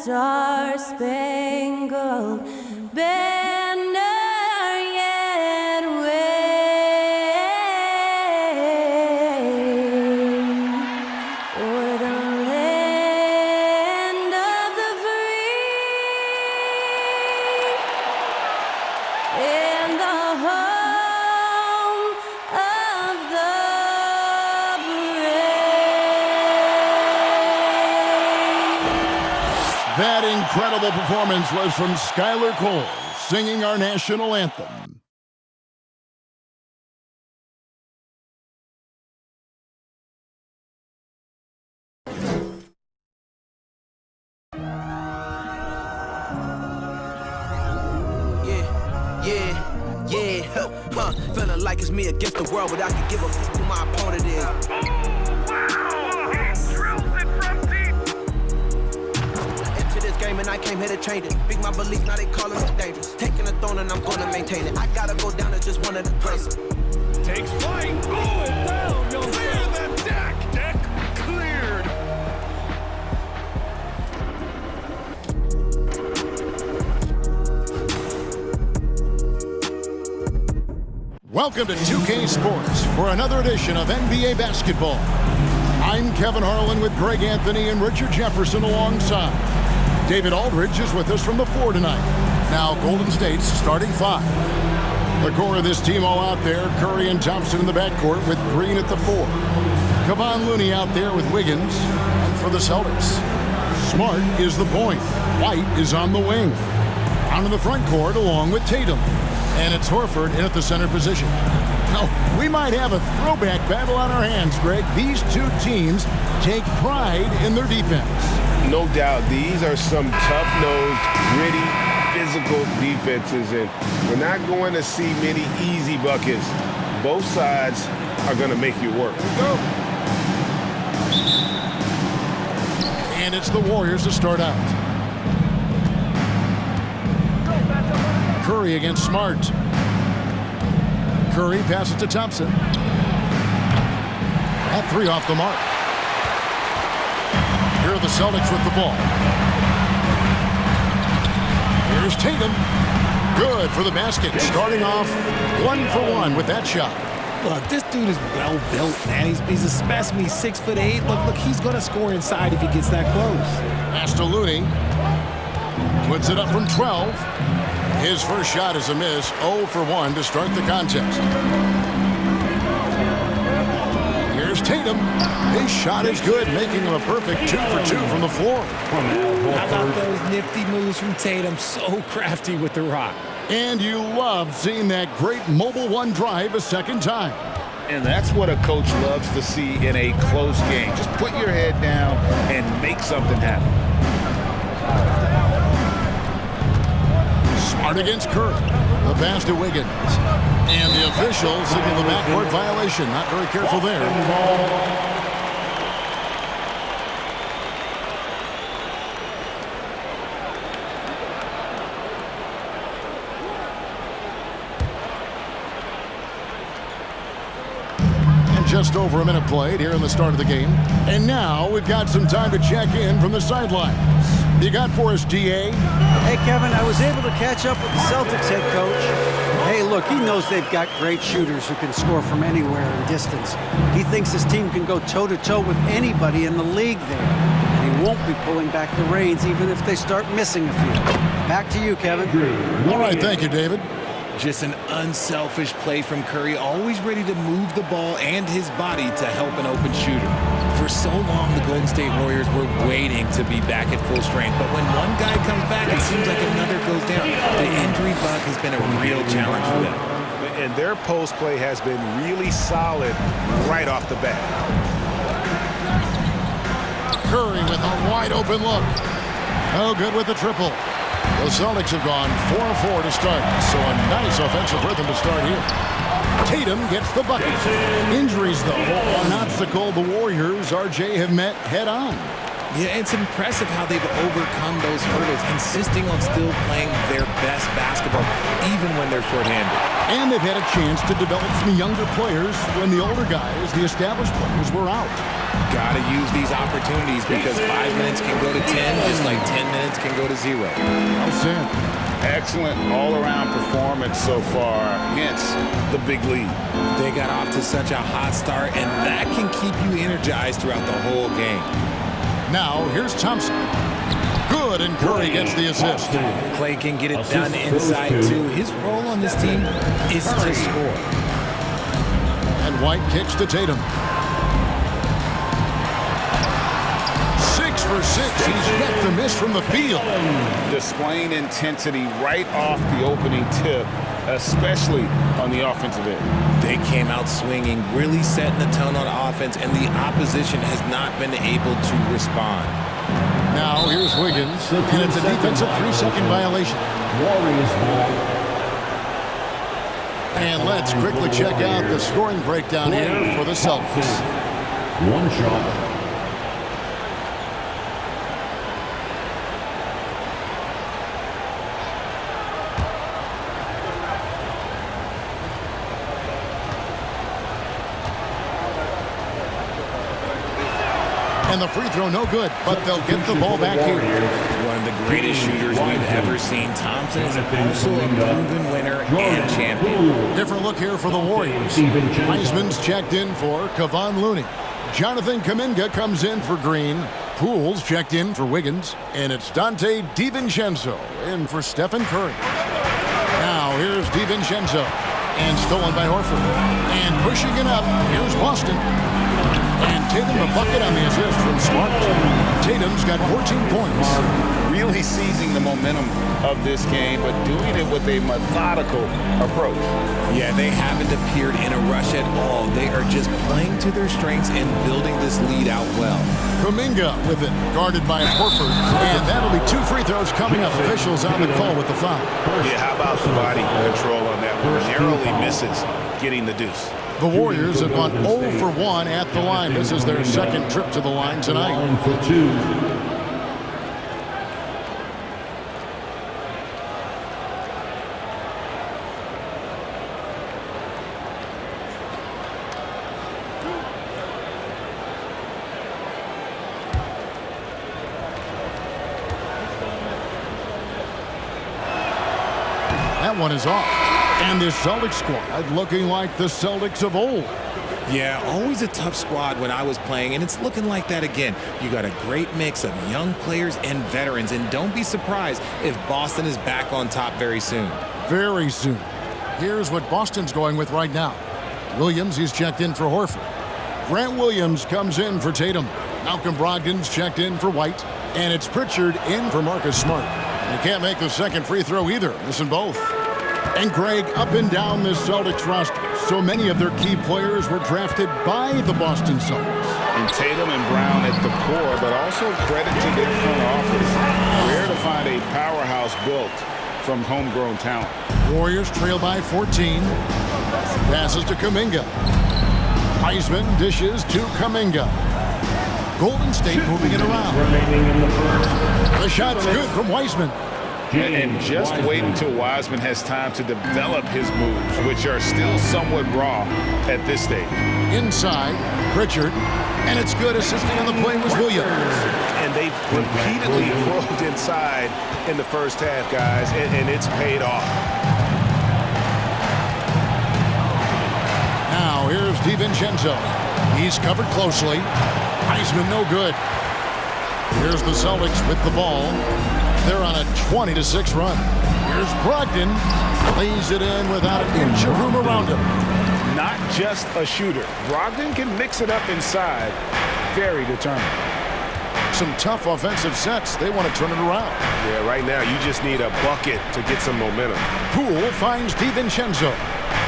star-spangled banner yet wave o'er the land of the free and the home of the brave. That incredible performance was from Skylar Cole, singing our national anthem. Feeling like it's me against the world, but I can give a fuck who my opponent is. Into this game and I came here to change it. Big my belief, now they calling me dangerous. Taking the throne and I'm gonna maintain it. I gotta go down as just one of the greatest. Takes flight. Oh, down. Clear the deck. Deck cleared. Welcome to 2K Sports for another edition of NBA basketball. I'm Kevin Harlan with Greg Anthony and Richard Jefferson alongside. David Aldridge is with us from the floor tonight. Now Golden State's starting five. The core of this team all out there, Curry and Thompson in the backcourt with Green at the four. Kevon Looney out there with Wiggins. And for the Celtics, Smart is the point. White is on the wing. On in the front court along with Tatum. And it's Horford in at the center position. Now, we might have a throwback battle on our hands, Greg. These two teams take pride in their defense. No doubt, these are some tough-nosed, gritty, physical defenses, and we're not going to see many easy buckets. Both sides are going to make you work. Go. And it's the Warriors to start out. Curry against Smart. Curry passes to Thompson. That three off the mark. Here are the Celtics with the ball. Here's Tatum. Good for the basket. Starting off 1 for 1 with that shot. Look, this dude is well built, man. He's a specimen. He's 6'8". Look, he's going to score inside if he gets that close. Pass to Looney. Puts it up from 12. His first shot is a miss, 0 for 1 to start the contest. Here's Tatum. His shot is good, making him a perfect 2 for 2 from the floor. How about those nifty moves from Tatum? So crafty with the rock. And you love seeing that great mobile one drive a second time. And that's what a coach loves to see in a close game. Just put your head down and make something happen. Smart against Curry. The pass to Wiggins. And the officials signal the backcourt violation. Not very careful there. And just over a minute played here in the start of the game. And now we've got some time to check in from the sidelines. You got for us, DA? Hey, Kevin, I was able to catch up with the Celtics head coach. Hey, look, he knows they've got great shooters who can score from anywhere in distance. He thinks his team can go toe-to-toe with anybody in the league there. And he won't be pulling back the reins even if they start missing a few. Back to you, Kevin. All right, thank you, David. Just an unselfish play from Curry, always ready to move the ball and his body to help an open shooter. For so long, the Golden State Warriors were waiting to be back at full strength, but when one guy comes back, it seems like another goes down. The injury bug has been a real challenge for them. And their post play has been really solid right off the bat. Curry with a wide open look. No good with the triple. The Celtics have gone 4-4 to start, so a nice offensive rhythm to start here. Tatum gets the bucket. Injuries, though, an obstacle the Warriors, RJ, have met head-on. Yeah, it's impressive how they've overcome those hurdles, insisting on still playing their best basketball, even when they're shorthanded. And they've had a chance to develop some younger players when the older guys, the established players, were out. Got to use these opportunities because 5 minutes can go to 10, just like 10 minutes can go to 0. Well said. Excellent all-around performance so far, hence the big lead. They got off to such a hot start, and that can keep you energized throughout the whole game. Now, here's Thompson. Good, and Curry gets the assist. Clay can get it done inside, too. His role on this team is to score. And White kicks to Tatum. 6 for 6. He's yet to miss from the field. Displaying intensity right off the opening tip, especially on the offensive end. They came out swinging, really setting the tone on offense, and the opposition has not been able to respond. Now here's Wiggins, and it's a defensive 3-second violation. And let's quickly check out the scoring breakdown here for the Celtics. One shot. And the free throw no good, but they'll get the ball back here. One of the greatest shooters we've ever seen. Thompson is also a proven winner and champion. Different look here for the Warriors. Heisman's checked in for Kevon Looney. Jonathan Kuminga comes in for Green. Poole's checked in for Wiggins. And it's Dante DiVincenzo in for Stephen Curry. Now here's DiVincenzo. And stolen by Horford. And pushing it up, here's Boston. And Tatum a bucket on the assist from Smart. Tatum's got 14 points. Really seizing the momentum of this game, but doing it with a methodical approach. Yeah, they haven't appeared in a rush at all. They are just playing to their strengths and building this lead out well. Kuminga with it, guarded by Horford. And that'll be 2 free throws coming up. Officials on the call with the foul. Yeah, how about the body control on that one? Narrowly misses getting the deuce. The Warriors have gone 0 for 1 at the line. This is their second trip to the line tonight. 1 for 2. That one is off. And this Celtics squad looking like the Celtics of old. Yeah, always a tough squad when I was playing, and it's looking like that again. You got a great mix of young players and veterans, and don't be surprised if Boston is back on top very soon. Very soon. Here's what Boston's going with right now. Williams, he's checked in for Horford. Grant Williams comes in for Tatum. Malcolm Brogdon's checked in for White. And it's Pritchard in for Marcus Smart. And he can't make the second free throw either, missing both. And Greg, up and down this Celtics roster, so many of their key players were drafted by the Boston Celtics. And Tatum and Brown at the core, but also credit to their front office. Rare to find a powerhouse built from homegrown talent. Warriors trail by 14. Passes to Kuminga. Heisman dishes to Kuminga. Golden State moving it around. The shot's good from Wiseman. And just wait until Wiseman has time to develop his moves, which are still somewhat raw at this stage. Inside, Pritchard. And it's good. Assisting on the play was Williams. And they've repeatedly rolled inside in the first half, guys, and it's paid off. Now here's DiVincenzo. He's covered closely. Heisman no good. Here's the Celtics with the ball. They're on a 20-6 run. Here's Brogdon. Lays it in without an inch of room around him. Not just a shooter. Brogdon can mix it up inside. Very determined. Some tough offensive sets. They want to turn it around. Yeah, right now you just need a bucket to get some momentum. Poole finds DiVincenzo.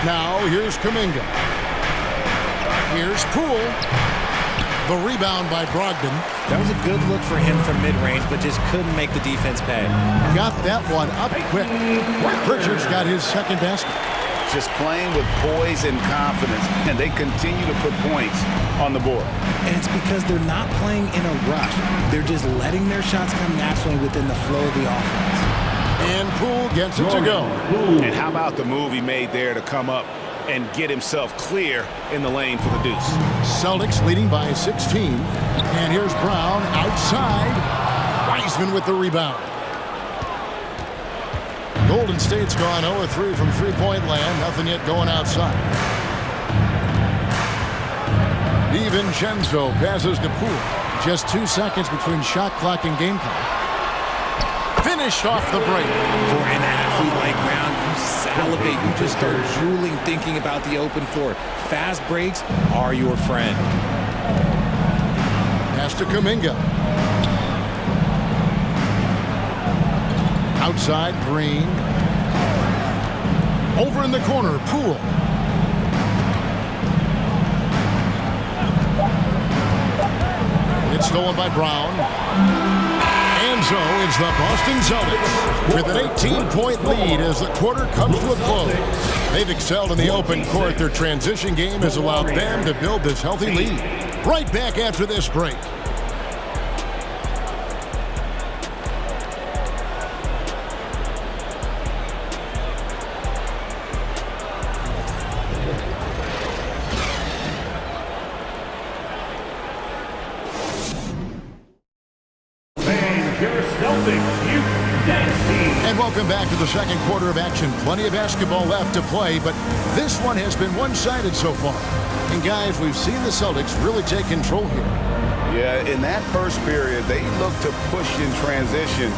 Now here's Kuminga. Here's Poole. The rebound by Brogdon. That was a good look for him from mid-range, but just couldn't make the defense pay. Got that one up quick. Pritchard's got his second basket. just playing with poise and confidence, and they continue to put points on the board. And it's because they're not playing in a rush. They're just letting their shots come naturally within the flow of the offense. And Poole gets it to go. And how about the move he made there to come up and get himself clear in the lane for the deuce? Celtics leading by 16. And here's Brown outside. Wiseman with the rebound. Golden State's gone 0-3 from three-point land. Nothing yet going outside. DiVincenzo passes to Poole. Just 2 seconds between shot clock and game clock. Finished off the break. For an athlete like Brown, you salivate. You just start drooling thinking about the open floor. Fast breaks are your friend. Pass to Kuminga. Outside, Green. Over in the corner, Poole. It's stolen by Brown. And so it's the Boston Celtics with an 18-point lead as the quarter comes to a close. They've excelled in the open court. Their transition game has allowed them to build this healthy lead. Right back after this break. And welcome back to the second quarter of action. Plenty of basketball left to play, but this one has been one-sided so far. And guys, we've seen the Celtics really take control here. Yeah, in that first period, they looked to push in transition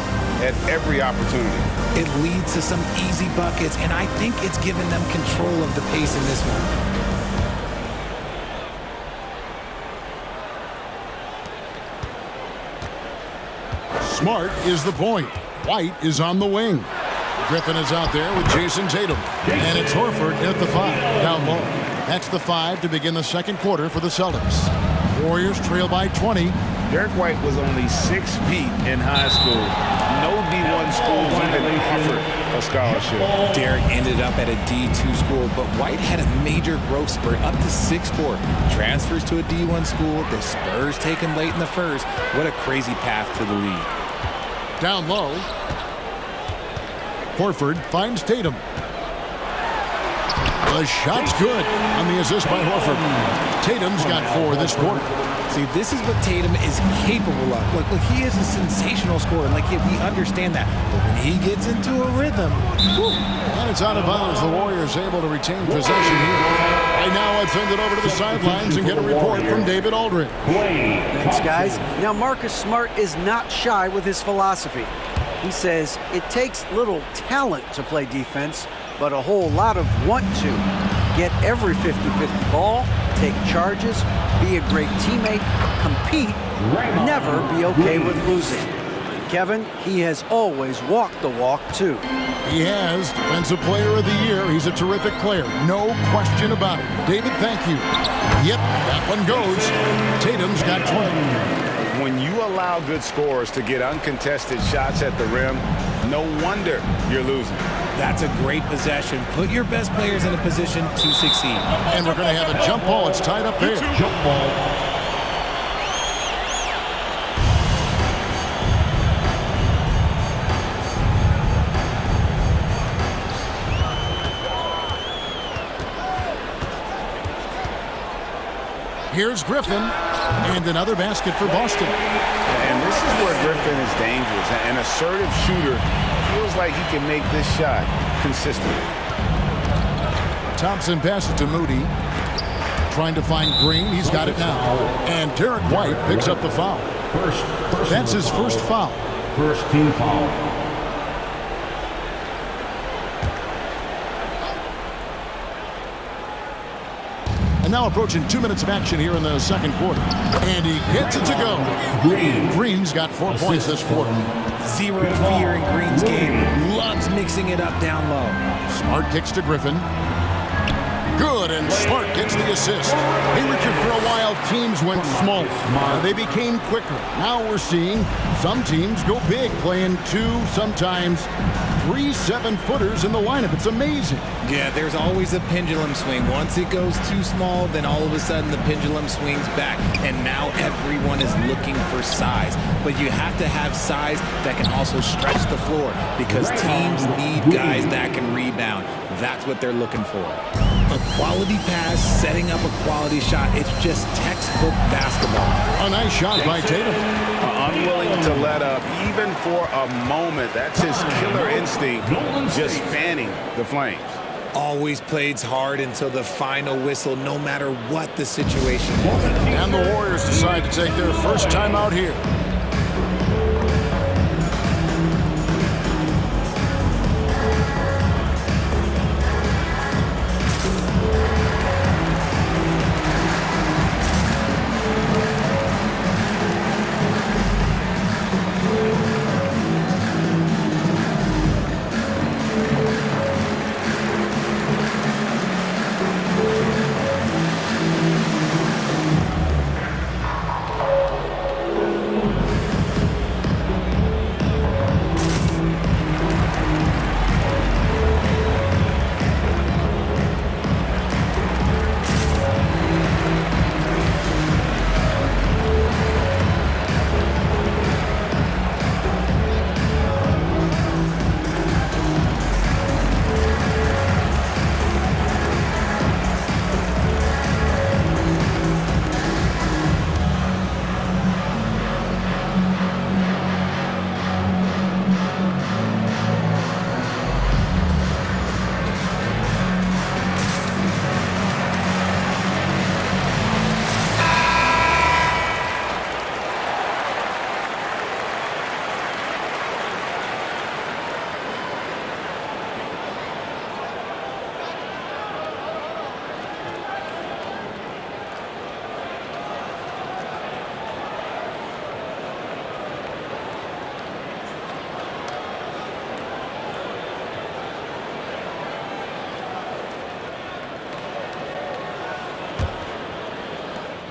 at every opportunity. It leads to some easy buckets, and I think it's given them control of the pace in this one. Smart is the point. White is on the wing. Griffin is out there with Jason Tatum. And it's Horford at the 5, down low. That's the 5 to begin the second quarter for the Celtics. Warriors trail by 20. Derek White was only 6 feet in high school. No D1 schools even offered a scholarship. Derek ended up at a D2 school, but White had a major growth spurt up to 6'4". Transfers to a D1 school. The Spurs take him late in the first. What a crazy path to the league. Down low. Horford finds Tatum. The shot's good on the assist by Horford. Tatum's got 4 this quarter. See, this is what Tatum is capable of. Look, he is a sensational scorer. Like, we understand that. But when he gets into a rhythm, whew. And it's out of bounds. The Warriors able to retain possession here. Right now, let's send it over to the sidelines and get a report from David Aldridge. Thanks, guys. Now, Marcus Smart is not shy with his philosophy. He says it takes little talent to play defense, but a whole lot of want to. Get every 50-50 ball, take charges, be a great teammate, compete, never be okay with losing. And Kevin, he has always walked the walk, too. He has Defensive Player of the Year. He's a terrific player. No question about it. David, thank you. Yep, that one goes. Tatum's got 20. When you allow good scorers to get uncontested shots at the rim, no wonder you're losing. That's a great possession. Put your best players in a position to succeed. And we're going to have a jump ball. It's tied up there. Jump ball. Here's Griffin, and another basket for Boston. And this is where Griffin is dangerous. An assertive shooter feels like he can make this shot consistently. Thompson passes to Moody. Trying to find Green. He's got it now. And Derek White picks up the foul. That's his first foul. First team foul. And now approaching 2 minutes of action here in the second quarter. And he gets it to go. Green's got 4 points this quarter. Zero fear in Green's game. Loves mixing it up down low. Smart kicks to Griffin. Good, and Smart gets the assist. Hey, Richard, for a while, teams went small. They became quicker. Now we're seeing some teams go big, playing 2, sometimes 3 7-footers in the lineup. It's amazing. Yeah, there's always a pendulum swing. Once it goes too small, then all of a sudden the pendulum swings back. And now everyone is looking for size. But you have to have size that can also stretch the floor because teams need guys that can rebound. That's what they're looking for. A quality pass, setting up a quality shot. It's just textbook basketball. A nice shot by Tatum. Unwilling to let up even for a moment. That's his killer instinct, just fanning the flames. Always plays hard until the final whistle, no matter what the situation is. And the Warriors decide to take their first time out here.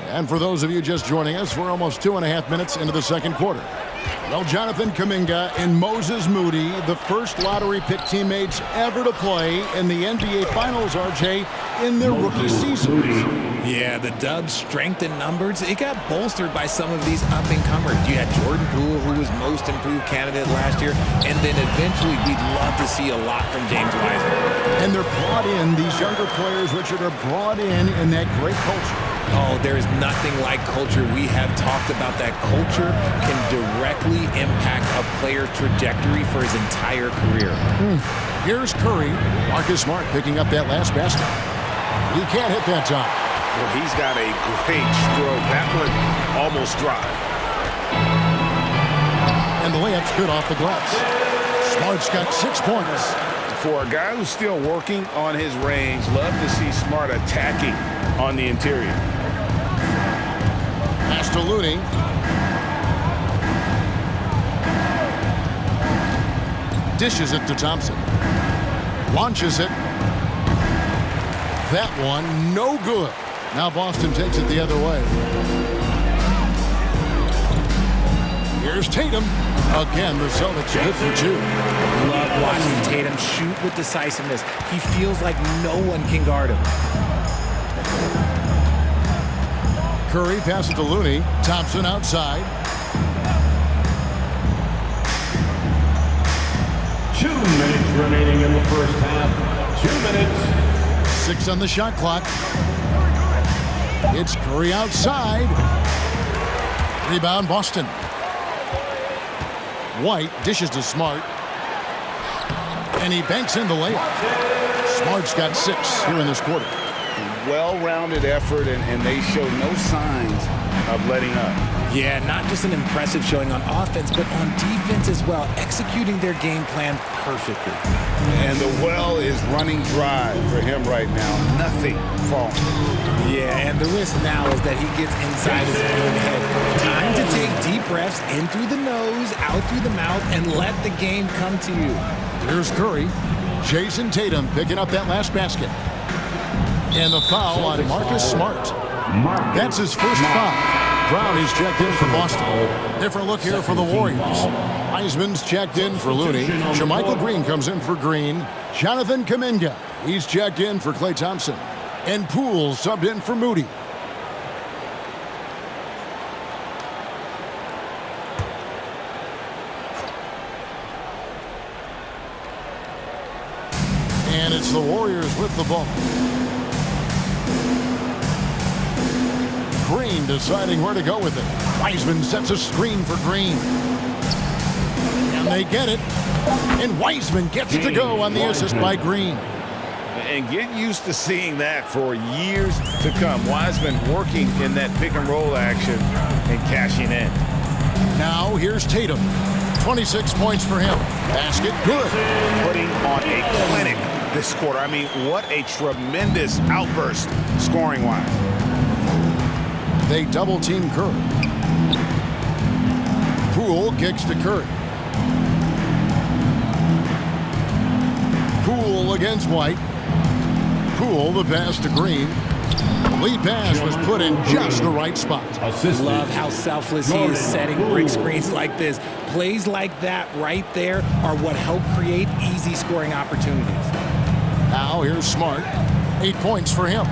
And for those of you just joining us, we're almost 2.5 minutes into the second quarter. Well, Jonathan Kuminga and Moses Moody, the first lottery pick teammates ever to play in the NBA Finals, RJ, in their rookie season. Yeah, the Dubs' strength in numbers, it got bolstered by some of these up-and-comers. You had Jordan Poole, who was most improved candidate last year, and then eventually we'd love to see a lot from James Wiseman. And they're brought in, these younger players, Richard, are brought in that great culture. Oh, there is nothing like culture. We have talked about that culture can directly impact a player's trajectory for his entire career. Here's Curry. Marcus Smart picking up that last basket. He can't hit that time. Well, he's got a great stroke. That one almost dropped. And the layup's good off the glass. Smart's got 6 points. For a guy who's still working on his range, love to see Smart attacking on the interior. Pass to Looney. Dishes it to Thompson. Launches it. That one, no good. Now Boston takes it the other way. Here's Tatum. Again, the Celtics good for 2. Love watching Tatum shoot with decisiveness. He feels like no one can guard him. Curry passes to Looney. Thompson outside. 2 minutes remaining in the first half. 2 minutes. 6 on the shot clock. It's Curry outside. Rebound, Boston. White dishes to Smart. And he banks in the layup. Smart's got 6 here in this quarter. Well-rounded effort, and they show no signs of letting up. Yeah, not just an impressive showing on offense, but on defense as well, executing their game plan perfectly. And the well is running dry for him right now. Nothing falling. Yeah, and the risk now is that he gets inside his own head. Time to take deep breaths in through the nose, out through the mouth, and let the game come to you. Here's Curry. Jason Tatum picking up that last basket. And the foul on Marcus Smart. That's his first foul. Brown is checked in for Boston. Different look here for the Warriors. Wiseman's checked in for Looney. Jermichael Green comes in for Green. Jonathan Kuminga, he's checked in for Klay Thompson. And Poole subbed in for Moody. And it's the Warriors with the ball. Green deciding where to go with it. Wiseman sets a screen for Green. And they get it. And Wiseman gets to go on the assist by Green. And get used to seeing that for years to come. Wiseman working in that pick and roll action and cashing in. Now here's Tatum. 26 points for him. Basket good. Putting on a clinic this quarter. I mean, what a tremendous outburst scoring-wise. They double-team Curry. Poole kicks to Curry. Poole against White. Poole the pass to Green. Lead pass was put in just the right spot. Love how selfless he is setting brick screens like this. Plays like that right there are what help create easy scoring opportunities. Now here's Smart. 8 points for him.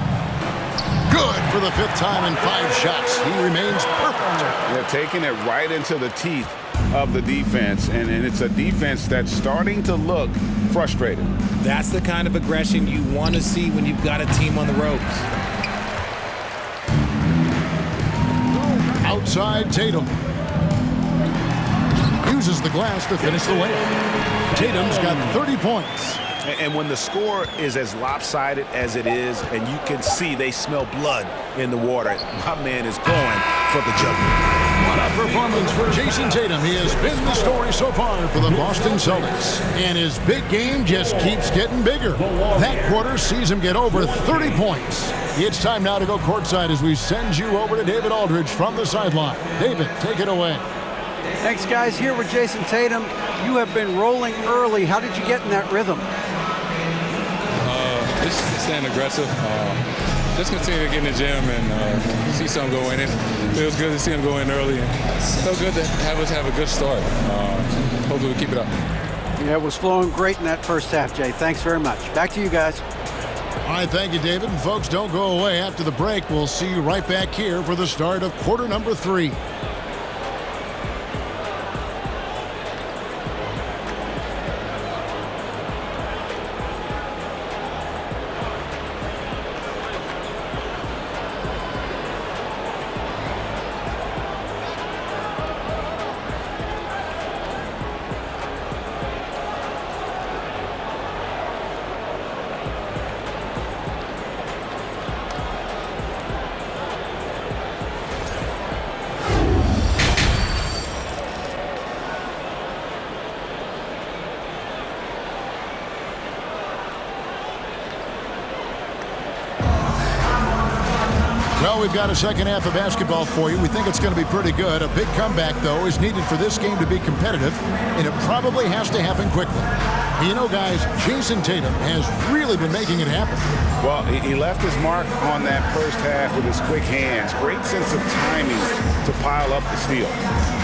Good for the 5th time in 5 shots. He remains perfect. They're taking it right into the teeth of the defense, and it's a defense that's starting to look frustrated. That's the kind of aggression you want to see when you've got a team on the ropes. Outside Tatum. Uses the glass to finish the layup. Tatum's got 30 points. And when the score is as lopsided as it is, and you can see they smell blood in the water, my man is going for the jugular. What a performance for Jason Tatum. He has been the story so far for the Boston Celtics. And his big game just keeps getting bigger. That quarter sees him get over 30 points. It's time now to go courtside as we send you over to David Aldridge from the sideline. David, take it away. Thanks, guys. Here with Jason Tatum. You have been rolling early. How did you get in that rhythm? Just staying aggressive. Just continue to get in the gym and see something go in. It feels good to see him go in early. And so good to have us have a good start. Hopefully we keep it up. Yeah, it was flowing great in that first half, Jay. Thanks very much. Back to you guys. All right, thank you, David. And folks, don't go away. After the break, we'll see you right back here for the start of quarter number 3. Well, we've got a second half of basketball for you. We think it's going to be pretty good. A big comeback, though, is needed for this game to be competitive, and it probably has to happen quickly. You know, guys, Jason Tatum has really been making it happen. Well, he left his mark on that first half with his quick hands. Great sense of timing to pile up the steals.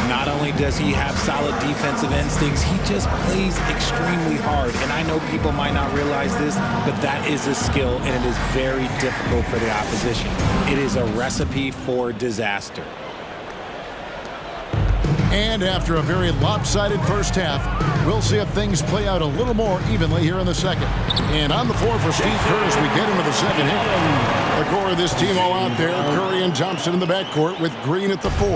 Not only does he have solid defensive instincts, he just plays extremely hard. And I know people might not realize this, but that is a skill, and it is very difficult for the opposition. It is a recipe for disaster. And after a very lopsided first half, we'll see if things play out a little more evenly here in the second. And on the floor for Steve Kerr as we get into the second half. The core of this team all out there, Curry and Thompson in the backcourt with Green at the 4.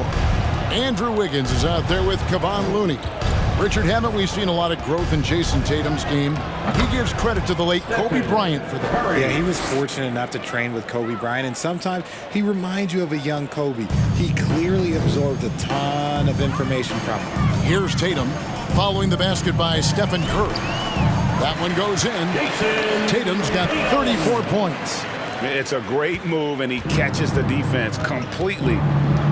Andrew Wiggins is out there with Kevon Looney. Richard, haven't we seen a lot of growth in Jason Tatum's game? He gives credit to the late Kobe Bryant for that. Yeah, he was fortunate enough to train with Kobe Bryant, and sometimes he reminds you of a young Kobe. He clearly absorbed a ton of information from him. Here's Tatum following the basket by Stephen Curry. That one goes in. Tatum's got 34 points. It's a great move, and he catches the defense completely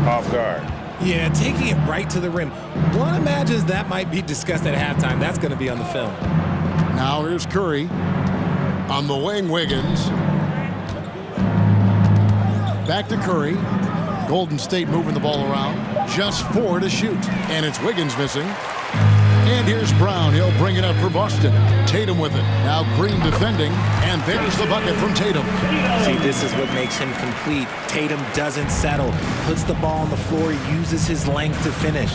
off guard. Yeah, taking it right to the rim. One imagines that might be discussed at halftime. That's going to be on the film. Now here's Curry. On the wing, Wiggins. Back to Curry. Golden State moving the ball around. Just 4 to shoot. And it's Wiggins missing. And here's Brown. He'll bring it up for Boston. Tatum with it. Now Green defending. And there's the bucket from Tatum. See, this is what makes him complete. Tatum doesn't settle. Puts the ball on the floor. Uses his length to finish.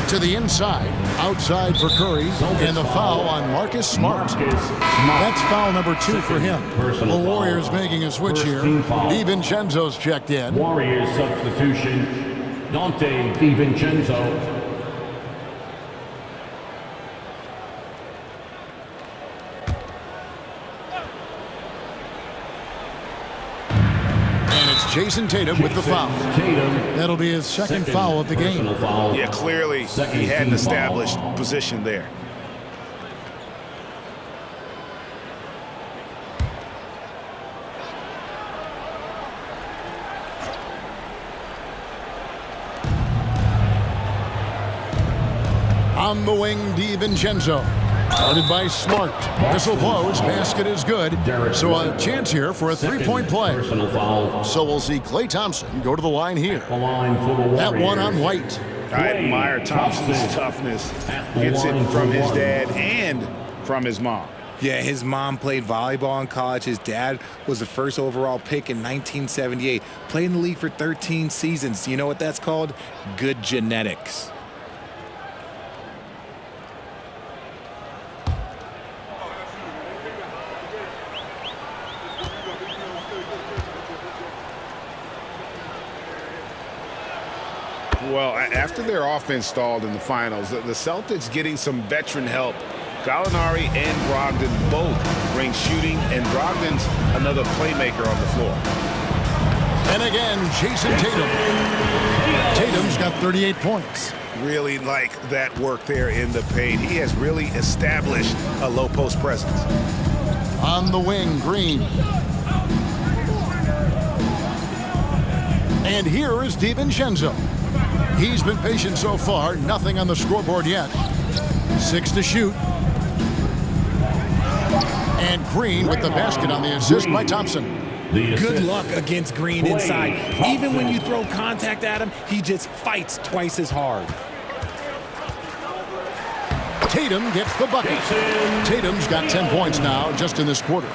To the inside. Outside for Curry. And the foul on Marcus Smart. That's foul number 2 for him. The Warriors making a switch here. DiVincenzo's checked in. Warriors substitution, Dante DiVincenzo. Jason Tatum with the foul. That'll be his second foul of the game. Yeah, clearly he had an established position there. On the wing, DiVincenzo. Guarded by Smart. Whistle blows. Basket is good. So a chance here for a three-point play. So we'll see Klay Thompson go to the line here. That one on White. I admire Thompson's toughness. Gets it from his dad and from his mom. Yeah, his mom played volleyball in college. His dad was the first overall pick in 1978. Played in the league for 13 seasons. You know what that's called? Good genetics. Well, after their offense stalled in the finals, the Celtics getting some veteran help. Gallinari and Brogdon both bring shooting, and Brogdon's another playmaker on the floor. And again, Jason Tatum. Tatum's got 38 points. Really like that work there in the paint. He has really established a low post presence. On the wing, Green. And here is DiVincenzo. He's been patient so far. Nothing on the scoreboard yet. 6 to shoot. And Green with the basket on the assist by Thompson. Good luck against Green inside. Even when you throw contact at him, he just fights twice as hard. Tatum gets the bucket. Tatum's got 10 points now just in this quarter.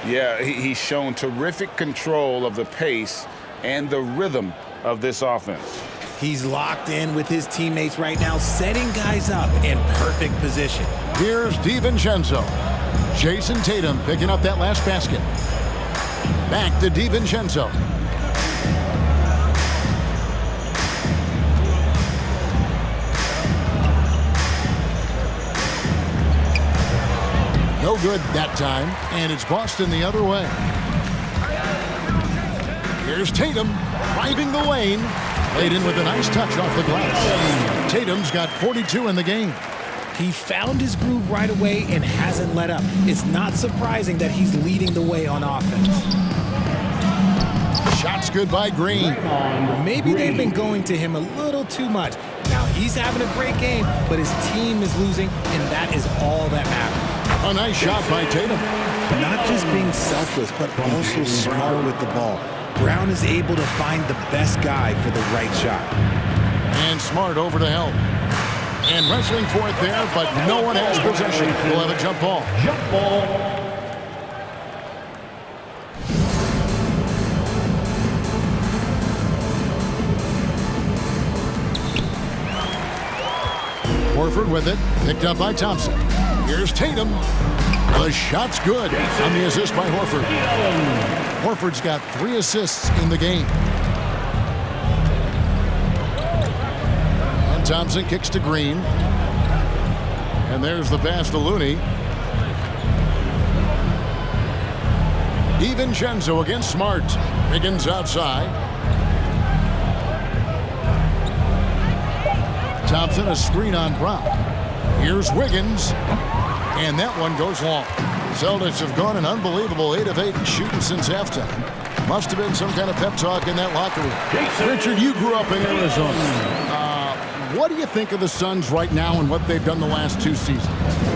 Yeah, he's shown terrific control of the pace and the rhythm of this offense. He's locked in with his teammates right now, setting guys up in perfect position. Here's DiVincenzo. Jason Tatum picking up that last basket. Back to DiVincenzo. No good that time, and it's Boston the other way. Here's Tatum driving the lane. Laid in with a nice touch off the glass. Tatum's got 42 in the game. He found his groove right away and hasn't let up. It's not surprising that he's leading the way on offense. Shots good by Green. Maybe they've been going to him a little too much. Now he's having a great game, but his team is losing, and that is all that matters. A nice shot by Tatum. Not just being selfless, but also smart with the ball. Brown is able to find the best guy for the right shot. And Smart over to help. And wrestling for it there, but no one has possession. We'll have a jump ball. Jump ball. Horford with it, picked up by Thompson. Here's Tatum. The shot's good on the assist by Horford. Horford's got 3 assists in the game. And Thompson kicks to Green. And there's the pass to Looney. DiVincenzo against Smart. Wiggins outside. Thompson, a screen on Brown. Here's Wiggins. And that one goes long. Celtics have gone an unbelievable 8 of 8 shooting since halftime. Must have been some kind of pep talk in that locker room. Richard, you grew up in Arizona. what do you think of the Suns right now and what they've done the last 2 seasons?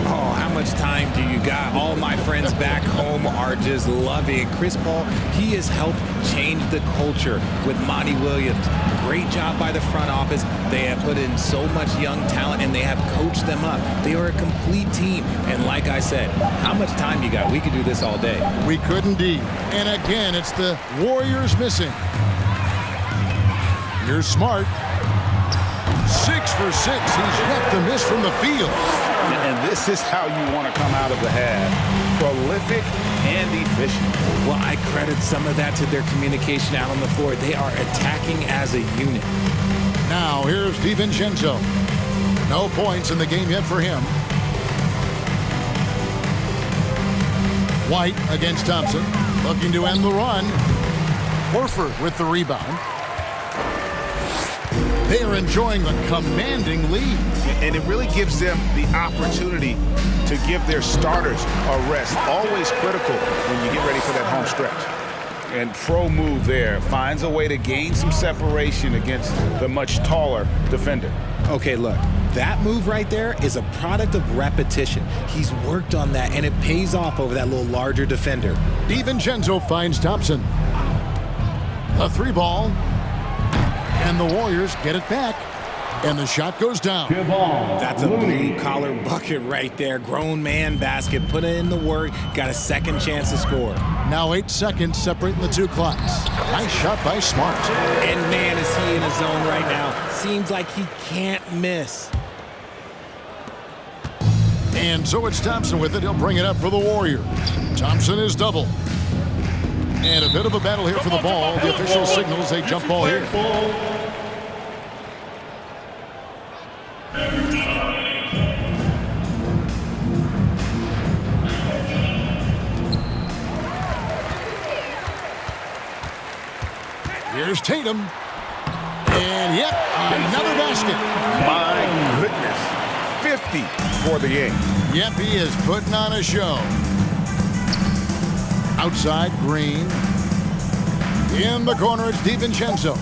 Oh, how much time do you got? All my friends back home are just loving it. Chris Paul, he has helped change the culture with Monty Williams. Great job by the front office. They have put in so much young talent, and they have coached them up. They are a complete team. And like I said, how much time you got? We could do this all day. We could indeed. And again, it's the Warriors missing. You're smart. 6 for 6. He's yet to miss from the field. And this is how you want to come out of the half. Prolific and efficient. Well, I credit some of that to their communication out on the floor. They are attacking as a unit. Now, here's DiVincenzo. No points in the game yet for him. White against Thompson. Looking to end the run. Horford with the rebound. They are enjoying the commanding lead. And it really gives them the opportunity to give their starters a rest. Always critical when you get ready for that home stretch. And pro move there. Finds a way to gain some separation against the much taller defender. Okay, look. That move right there is a product of repetition. He's worked on that, and it pays off over that little larger defender. DiVincenzo finds Thompson. A 3-ball. And the Warriors get it back. And the shot goes down. That's a blue-collar bucket right there. Grown man basket. Put in the work. Got a second chance to score. Now 8 seconds separating the two clocks. Nice shot by Smart. And man, is he in a zone right now. Seems like he can't miss. And so it's Thompson with it. He'll bring it up for the Warriors. Thompson is double. And a bit of a battle here for the ball. The official signals a jump ball here. Here's Tatum. And yep, another basket. My goodness. 50 for the game. Yep, he is putting on a show. Outside, Green. In the corner, it's DiVincenzo.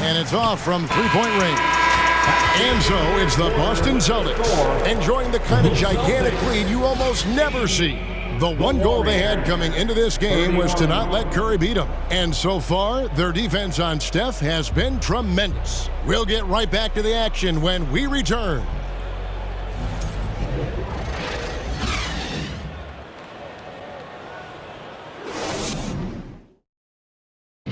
And it's off from three-point range. And so it's the Boston Celtics enjoying the kind of gigantic lead you almost never see. The one goal they had coming into this game was to not let Curry beat them. And so far, their defense on Steph has been tremendous. We'll get right back to the action when we return.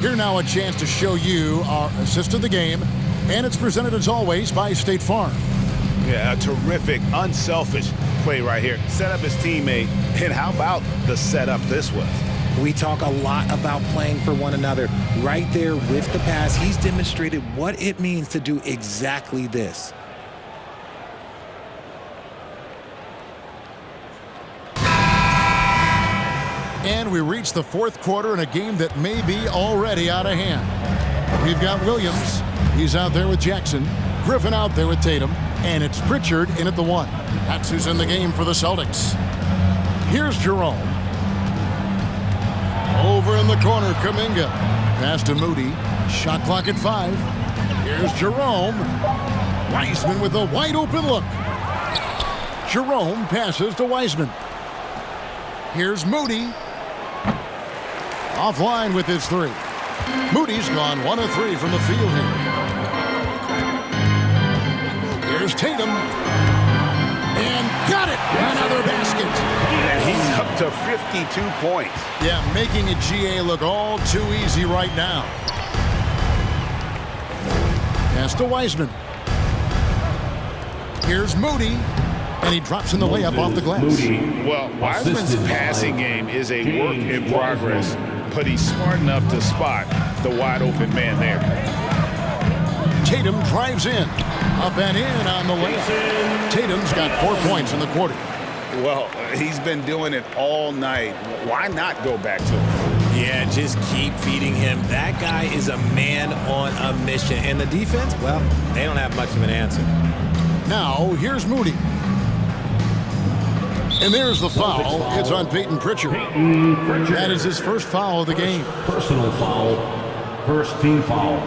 Here now a chance to show you our assist of the game, and it's presented as always by State Farm. Yeah, a terrific, unselfish play right here. Set up his teammate, and how about the setup this was? We talk a lot about playing for one another. Right there with the pass, he's demonstrated what it means to do exactly this. And we reach the fourth quarter in a game that may be already out of hand. We've got Williams. He's out there with Jackson. Griffin out there with Tatum. And it's Pritchard in at the 1. That's who's in the game for the Celtics. Here's Jerome. Over in the corner, Kuminga. Pass to Moody. Shot clock at 5. Here's Jerome. Wiseman with a wide open look. Jerome passes to Wiseman. Here's Moody. Offline with his 3. Moody's gone 1 of 3 from the field here. Here's Tatum. And got it! Another basket. And he's up to 52 points. Yeah, making a GA look all too easy right now. Pass to Wiseman. Here's Moody. And he drops in the layup off the glass. Well, Wiseman's passing game is a work in progress, but he's smart enough to spot the wide open man there. Tatum drives in. Up and in on the layup. Tatum's got 4 points in the quarter. Well, he's been doing it all night. Why not go back to him? Yeah, just keep feeding him. That guy is a man on a mission. And the defense, well, they don't have much of an answer. Now, here's Moody. And there's the foul. It's on Peyton Pritchard. That is his first foul of the game. Personal foul. First team foul.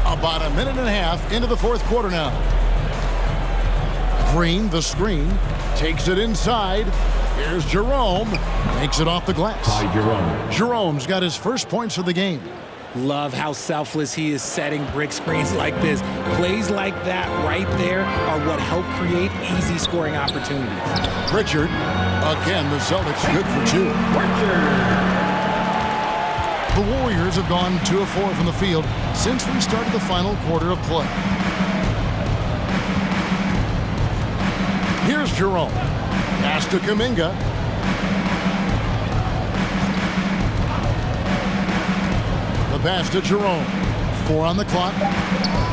About a minute and a half into the fourth quarter now. Green, the screen, takes it inside. Here's Jerome, makes it off the glass. Jerome's got his first points of the game. Love how selfless he is setting brick screens like this. Plays like that right there are what help create easy scoring opportunities. Pritchard, again, the Celtics good for 2. The Warriors have gone 2 of 4 from the field since we started the final quarter of play. Here's Jerome. Pass to Kuminga. The pass to Jerome. 4 on the clock.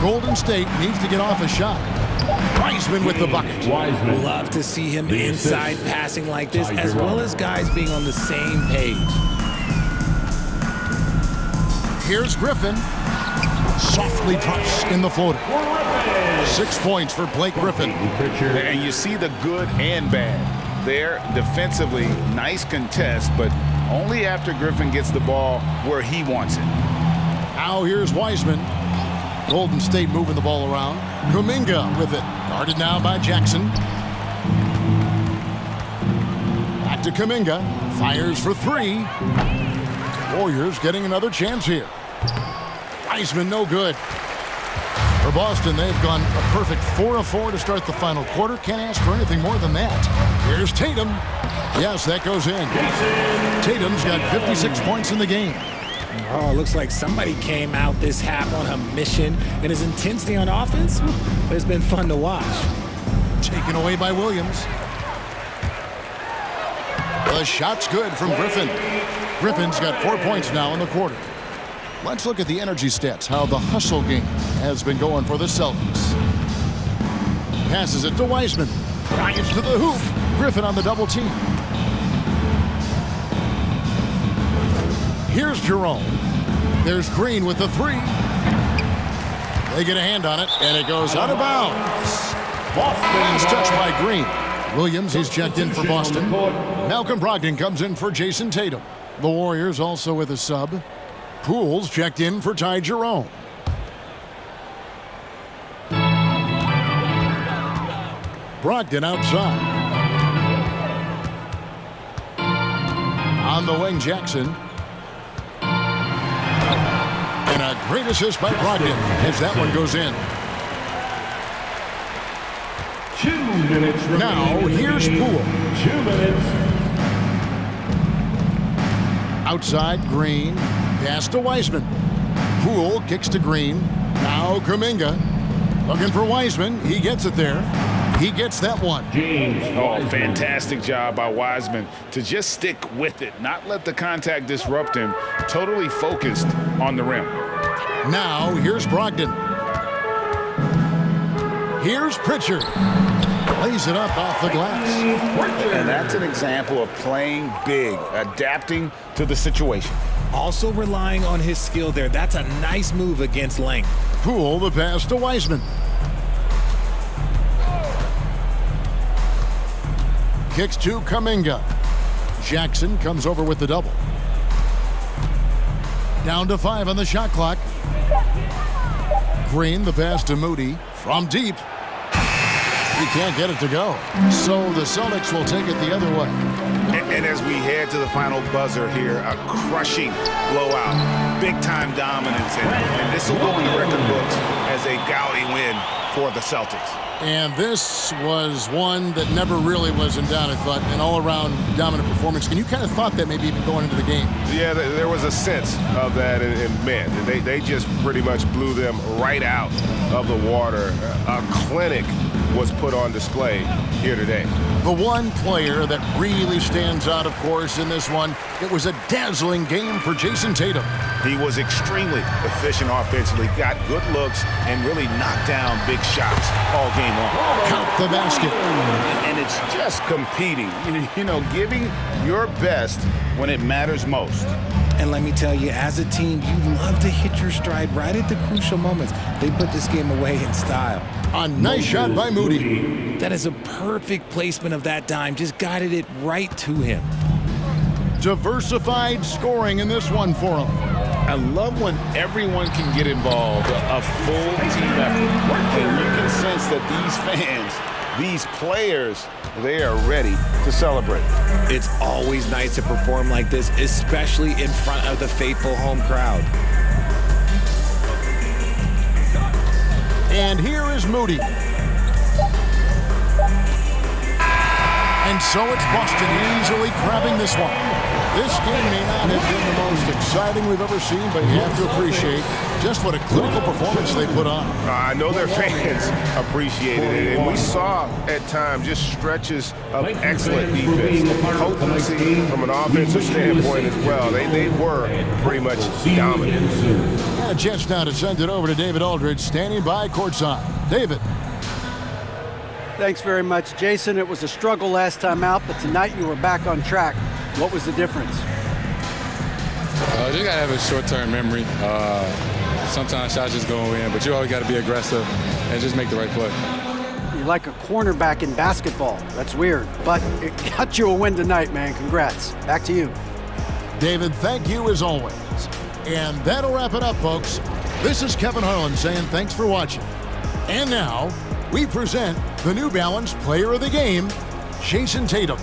Golden State needs to get off a shot. Wiseman with the bucket. Love to see him inside passing like this, as well as guys being on the same page. Here's Griffin. Softly drops in the floater. 6 points for Blake Griffin. And you see the good and bad. There, defensively, nice contest, but only after Griffin gets the ball where he wants it. Now here's Wiseman. Golden State moving the ball around. Kuminga with it. Guarded now by Jackson. Back to Kuminga. Fires for 3. Warriors getting another chance here. Wiseman no good. For Boston, they've gone a perfect 4 of 4 to start the final quarter. Can't ask for anything more than that. Here's Tatum. Yes, that goes in. Tatum's got 56 points in the game. Oh, looks like somebody came out this half on a mission, and his intensity on offense has been fun to watch. Taken away by Williams. The shot's good from Griffin. Griffin's got 4 points now in the quarter. Let's look at the energy stats, how the hustle game has been going for the Celtics. Passes it to Wiseman. Drives to the hoop. Griffin on the double team. Here's Jerome. There's Green with the 3. They get a hand on it, and it goes out of bounds. Last touch by Green. Williams, he's checked in for Boston. Malcolm Brogdon comes in for Jason Tatum. The Warriors also with a sub. Poole's checked in for Ty Jerome. Brogdon outside. On the wing, Jackson. And a great assist by Brogdon as that one goes in. 2 minutes remaining. Now, here's Poole. 2 minutes. Outside, Green. Pass to Wiseman. Poole kicks to Green. Now Kuminga. Looking for Wiseman. He gets it there. He gets that one. Oh, fantastic job by Wiseman to just stick with it, not let the contact disrupt him. Totally focused on the rim. Now, here's Brogdon. Here's Pritchard. Lays it up off the glass. And that's an example of playing big, adapting to the situation. Also relying on his skill there. That's a nice move against length. Poole the pass to Wiseman. Kicks to Kuminga. Jackson comes over with the double. Down to 5 on the shot clock. Green the pass to Moody. From deep. He can't get it to go. So the Celtics will take it the other way. And as we head to the final buzzer here, a crushing blowout, big-time dominance, and this will go in the record books as a gaudy win for the Celtics. And this was one that never really was in doubt, I thought, an all-around dominant performance. And you kind of thought that maybe even going into the game. Yeah, there was a sense of that, and man, they just pretty much blew them right out of the water. A clinic was put on display here today. The one player that really stands out, of course, in this one, it was a dazzling game for Jason Tatum. He was extremely efficient offensively, got good looks, and really knocked down big shots all game long. Count the basket. And it's just competing, you know, giving your best when it matters most. And let me tell you, as a team, you love to hit your stride right at the crucial moments. They put this game away in style. A nice shot by Moody. That is a perfect placement of that dime. Just guided it right to him. Diversified scoring in this one for him. I love when everyone can get involved, a full team effort. And you can sense that these fans, these players, they are ready to celebrate. It's always nice to perform like this, especially in front of the faithful home crowd. And here is Moody. And so it's Boston easily grabbing this one. This game may not have been the most exciting we've ever seen, but you have to appreciate just what a clinical performance they put on. I know their fans appreciated it, and we saw at times just stretches of excellent defense, potency from an offensive standpoint as well. They were pretty much dominant. And a chance now to send it over to David Aldridge, standing by courtside. David. Thanks very much, Jason. It was a struggle last time out, but tonight you were back on track. What was the difference? You gotta have a short-term memory. Sometimes shots just go in, but you always gotta be aggressive and just make the right play. You're like a cornerback in basketball. That's weird, but it got you a win tonight, man. Congrats. Back to you. David, thank you as always. And that'll wrap it up, folks. This is Kevin Harlan saying thanks for watching. And now, we present the New Balance Player of the Game, Jason Tatum.